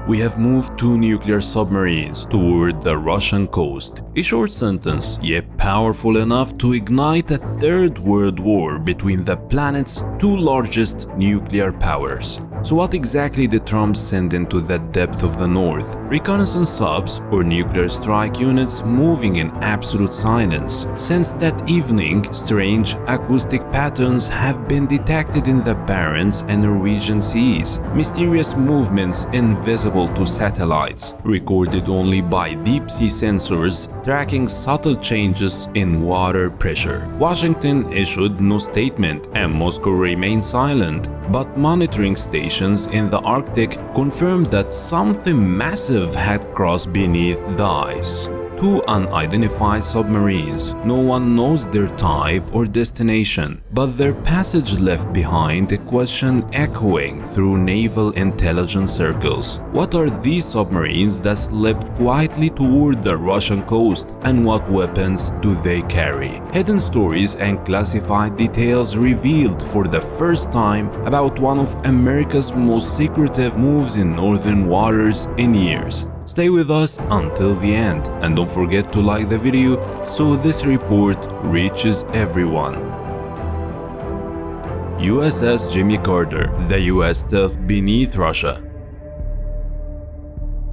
We have moved 2 nuclear submarines toward the Russian coast. A short sentence, yet powerful enough to ignite a third world war between the planet's 2 largest nuclear powers. So what exactly did Trump send into the depth of the North? Reconnaissance subs or nuclear strike units moving in absolute silence. Since that evening, strange acoustic patterns have been detected in the Barents and Norwegian seas. Mysterious movements invisible to satellites, recorded only by deep-sea sensors tracking subtle changes in water pressure. Washington issued no statement and Moscow remained silent, but monitoring stations in the Arctic confirmed that something massive had crossed beneath the ice. 2 unidentified submarines. No one knows their type or destination, but their passage left behind a question echoing through naval intelligence circles. What are these submarines that slipped quietly toward the Russian coast, and what weapons do they carry? Hidden stories and classified details revealed for the first time about one of America's most secretive moves in northern waters in years. Stay with us until the end and don't forget to like the video so this report reaches everyone. USS Jimmy Carter, the US stealth beneath Russia.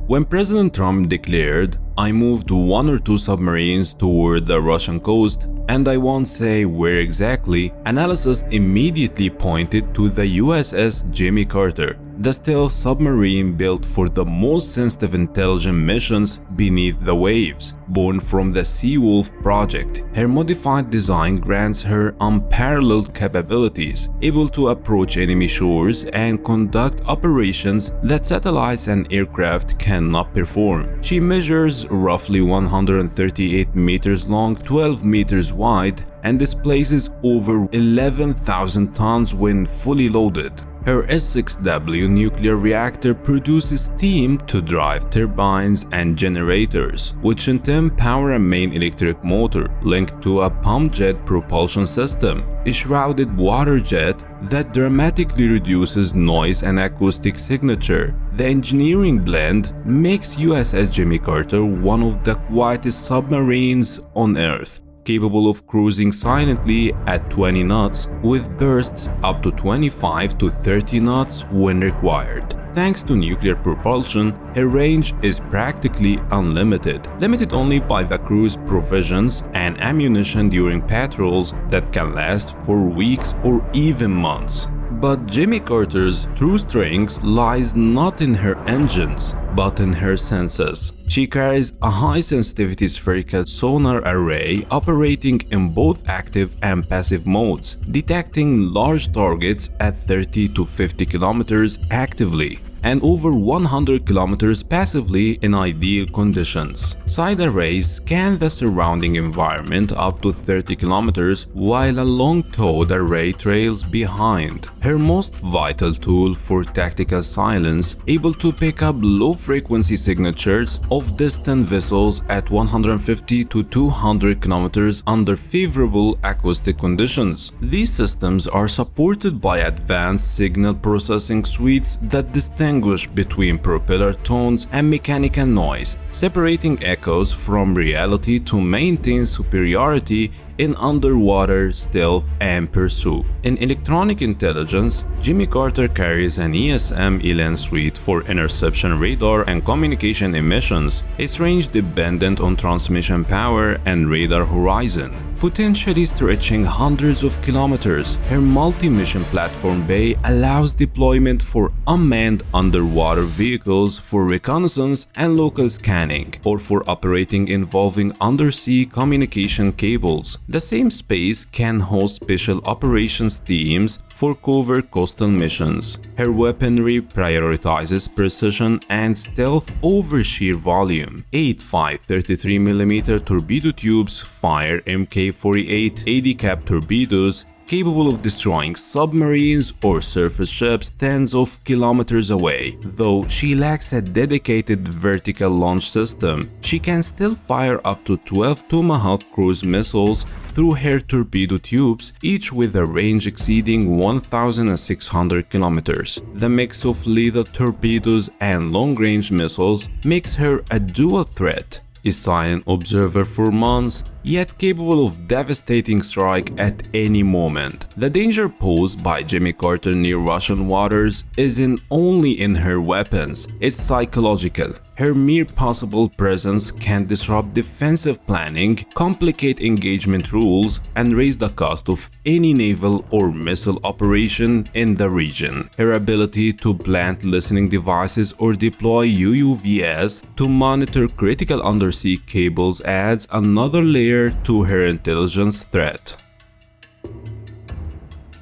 When President Trump declared, "I moved 1 or 2 submarines toward the Russian coast, and I won't say where exactly," analysis immediately pointed to the USS Jimmy Carter, the stealth submarine built for the most sensitive intelligence missions beneath the waves. Born from the Seawolf project, her modified design grants her unparalleled capabilities, able to approach enemy shores and conduct operations that satellites and aircraft cannot perform. She measures roughly 138 meters long, 12 meters wide, and displaces over 11,000 tons when fully loaded. Her S6W nuclear reactor produces steam to drive turbines and generators, which in turn power a main electric motor linked to a pump jet propulsion system, a shrouded water jet that dramatically reduces noise and acoustic signature. The engineering blend makes USS Jimmy Carter one of the quietest submarines on Earth, capable of cruising silently at 20 knots with bursts up to 25 to 30 knots when required. Thanks to nuclear propulsion, her range is practically unlimited, limited only by the crew's provisions and ammunition during patrols that can last for weeks or even months. But Jimmy Carter's true strength lies not in her engines, but in her senses. She carries a high-sensitivity spherical sonar array operating in both active and passive modes, detecting large targets at 30 to 50 kilometers actively and over 100 kilometers passively in ideal conditions. Side arrays scan the surrounding environment up to 30 kilometers while a long-towed array trails behind. Her most vital tool for tactical silence, able to pick up low-frequency signatures of distant vessels at 150 to 200 kilometers under favorable acoustic conditions. These systems are supported by advanced signal processing suites that distinguish between propeller tones and mechanical noise, separating echoes from reality to maintain superiority in underwater stealth and pursuit. In electronic intelligence, Jimmy Carter carries an ESM-ELAN suite for interception radar and communication emissions. Its range dependent on transmission power and radar horizon, potentially stretching hundreds of kilometers. Her multi-mission platform bay allows deployment for unmanned underwater vehicles for reconnaissance and local scanning, or for operating involving undersea communication cables. The same space can host special operations teams for covert coastal missions. Her weaponry prioritizes precision and stealth over sheer volume. 8 5.33mm torpedo tubes fire Mk-48 AD cap torpedoes capable of destroying submarines or surface ships tens of kilometers away. Though she lacks a dedicated vertical launch system, she can still fire up to 12 Tomahawk cruise missiles through her torpedo tubes, each with a range exceeding 1,600 kilometers. The mix of lethal torpedoes and long-range missiles makes her a dual threat. A silent observer for months, yet capable of devastating strike at any moment. The danger posed by Jimmy Carter near Russian waters isn't only in her weapons, it's psychological. Her mere possible presence can disrupt defensive planning, complicate engagement rules, and raise the cost of any naval or missile operation in the region. Her ability to plant listening devices or deploy UUVs to monitor critical undersea cables adds another layer to her intelligence threat.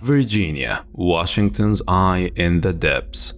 Virginia, Washington's eye in the depths.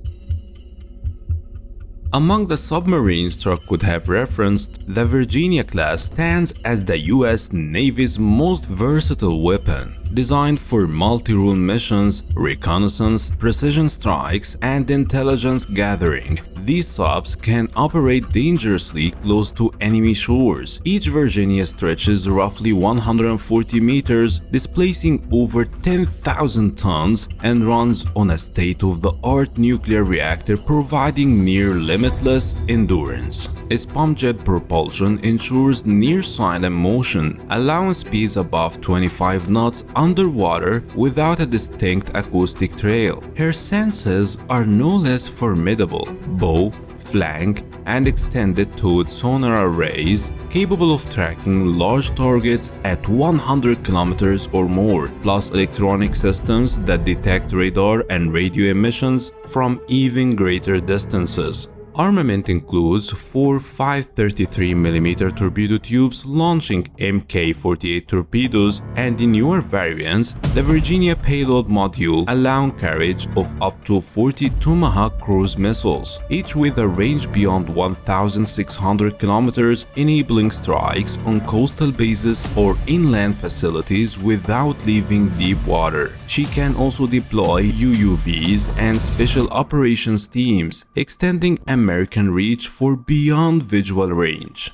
Among the submarines Struck could have referenced, the Virginia class stands as the US Navy's most versatile weapon. Designed for multi-role missions, reconnaissance, precision strikes, and intelligence gathering, these subs can operate dangerously close to enemy shores. Each Virginia stretches roughly 140 meters, displacing over 10,000 tons, and runs on a state-of-the-art nuclear reactor providing near-limitless endurance. Its pump jet propulsion ensures near-silent motion, allowing speeds above 25 knots underwater without a distinct acoustic trail. Her senses are no less formidable: bow, flank, and extended towed sonar arrays capable of tracking large targets at 100 kilometers or more, plus electronic systems that detect radar and radio emissions from even greater distances. Armament includes 4 533mm torpedo tubes launching Mk-48 torpedoes, and in newer variants, the Virginia payload module allowing carriage of up to 40 Tomahawk cruise missiles, each with a range beyond 1,600 kilometers, enabling strikes on coastal bases or inland facilities without leaving deep water. She can also deploy UUVs and special operations teams, extending American reach for beyond visual range.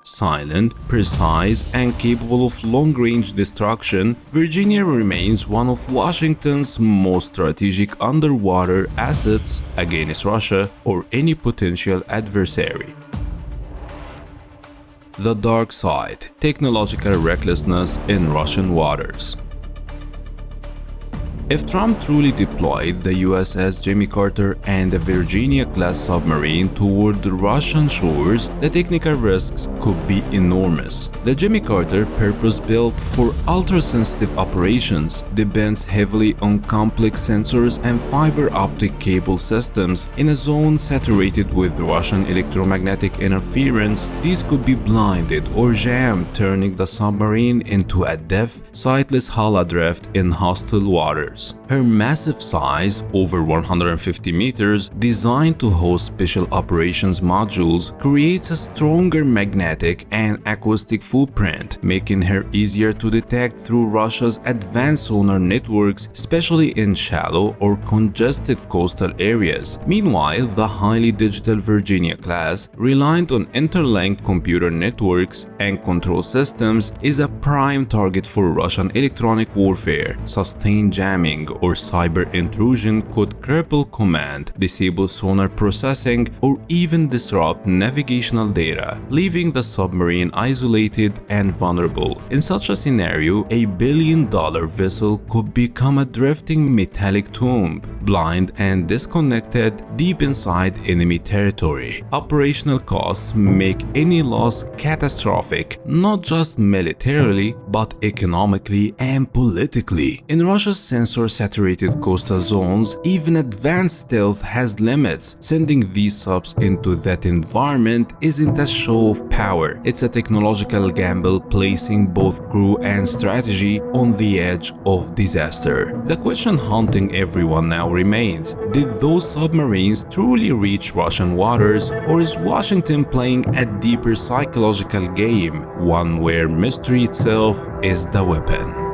Silent, precise, and capable of long-range destruction, Virginia remains one of Washington's most strategic underwater assets against Russia or any potential adversary. The dark side: technological recklessness in Russian waters. If Trump truly deployed the USS Jimmy Carter and the Virginia-class submarine toward the Russian shores, the technical risks could be enormous. The Jimmy Carter, purpose-built for ultra-sensitive operations, depends heavily on complex sensors and fiber optic cable systems in a zone saturated with Russian electromagnetic interference. These could be blinded or jammed, turning the submarine into a deaf, sightless hull adrift in hostile waters. Her massive size, over 150 meters, designed to host special operations modules, creates a stronger magnetic and acoustic footprint, making her easier to detect through Russia's advanced sonar networks, especially in shallow or congested coastal areas. Meanwhile, the highly digital Virginia class, reliant on interlinked computer networks and control systems, is a prime target for Russian electronic warfare. Sustained jamming or cyber intrusion could cripple command, disable sonar processing, or even disrupt navigational data, leaving the submarine isolated and vulnerable. In such a scenario, a billion-dollar vessel could become a drifting metallic tomb, blind and disconnected deep inside enemy territory. Operational costs make any loss catastrophic, not just militarily, but economically and politically. In Russia's sensor-saturated coastal zones, even advanced stealth has limits. Sending these subs into that environment isn't a show of power, it's a technological gamble placing both crew and strategy on the edge of disaster. The question haunting everyone now remains: did those submarines truly reach Russian waters, or is Washington playing a deeper psychological game, one where mystery itself is the weapon?